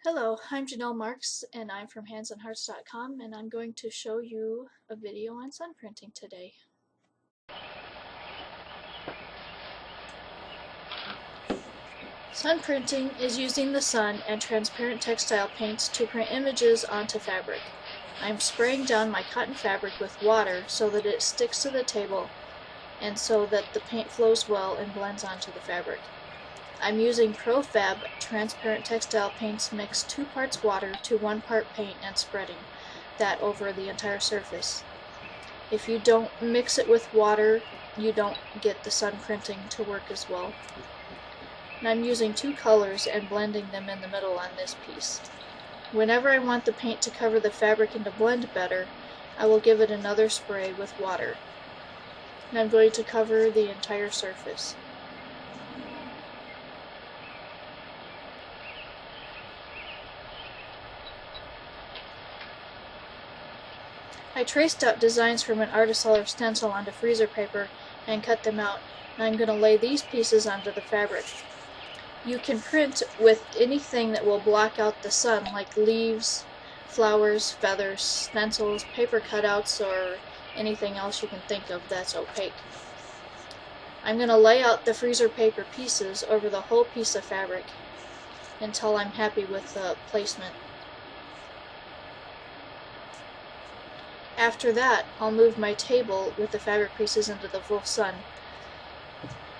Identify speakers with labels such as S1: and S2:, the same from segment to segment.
S1: Hello, I'm Janelle Marks and I'm from handsandhearts.com and I'm going to show you a video on sun printing today. Sun printing is using the sun and transparent textile paints to print images onto fabric. I'm spraying down my cotton fabric with water so that it sticks to the table and so that the paint flows well and blends onto the fabric. I'm using ProFab transparent textile paints mixed 2 parts water to 1 part paint and spreading that over the entire surface. If you don't mix it with water, you don't get the sun printing to work as well. And I'm using 2 colors and blending them in the middle on this piece. Whenever I want the paint to cover the fabric and to blend better, I will give it another spray with water. And I'm going to cover the entire surface. I traced out designs from an Artisolor stencil onto freezer paper and cut them out, and I'm going to lay these pieces onto the fabric. You can print with anything that will block out the sun, like leaves, flowers, feathers, stencils, paper cutouts, or anything else you can think of that's opaque. I'm going to lay out the freezer paper pieces over the whole piece of fabric until I'm happy with the placement. After that, I'll move my table with the fabric pieces into the full sun.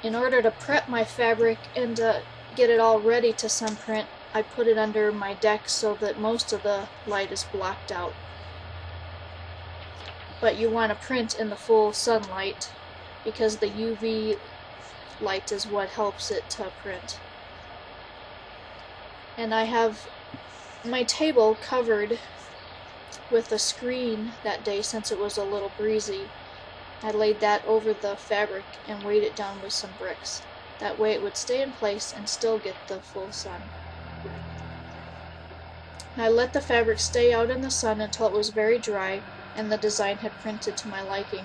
S1: In order to prep my fabric and to get it all ready to sun print, I put it under my deck so that most of the light is blocked out. But you want to print in the full sunlight because the UV light is what helps it to print. And I have my table covered with a screen that day since it was a little breezy. I laid that over the fabric and weighed it down with some bricks. That way it would stay in place and still get the full sun. I let the fabric stay out in the sun until it was very dry and the design had printed to my liking.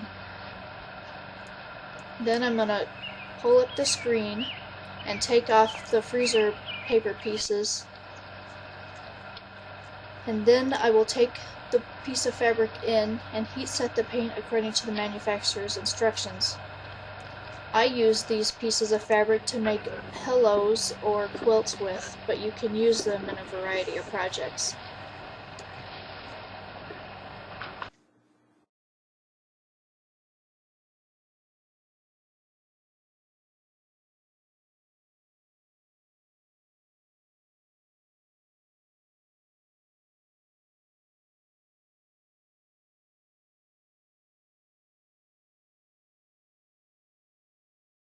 S1: Then I'm going to pull up the screen and take off the freezer paper pieces, and then I will take the piece of fabric in and heat set the paint according to the manufacturer's instructions. I use these pieces of fabric to make pillows or quilts with, but you can use them in a variety of projects.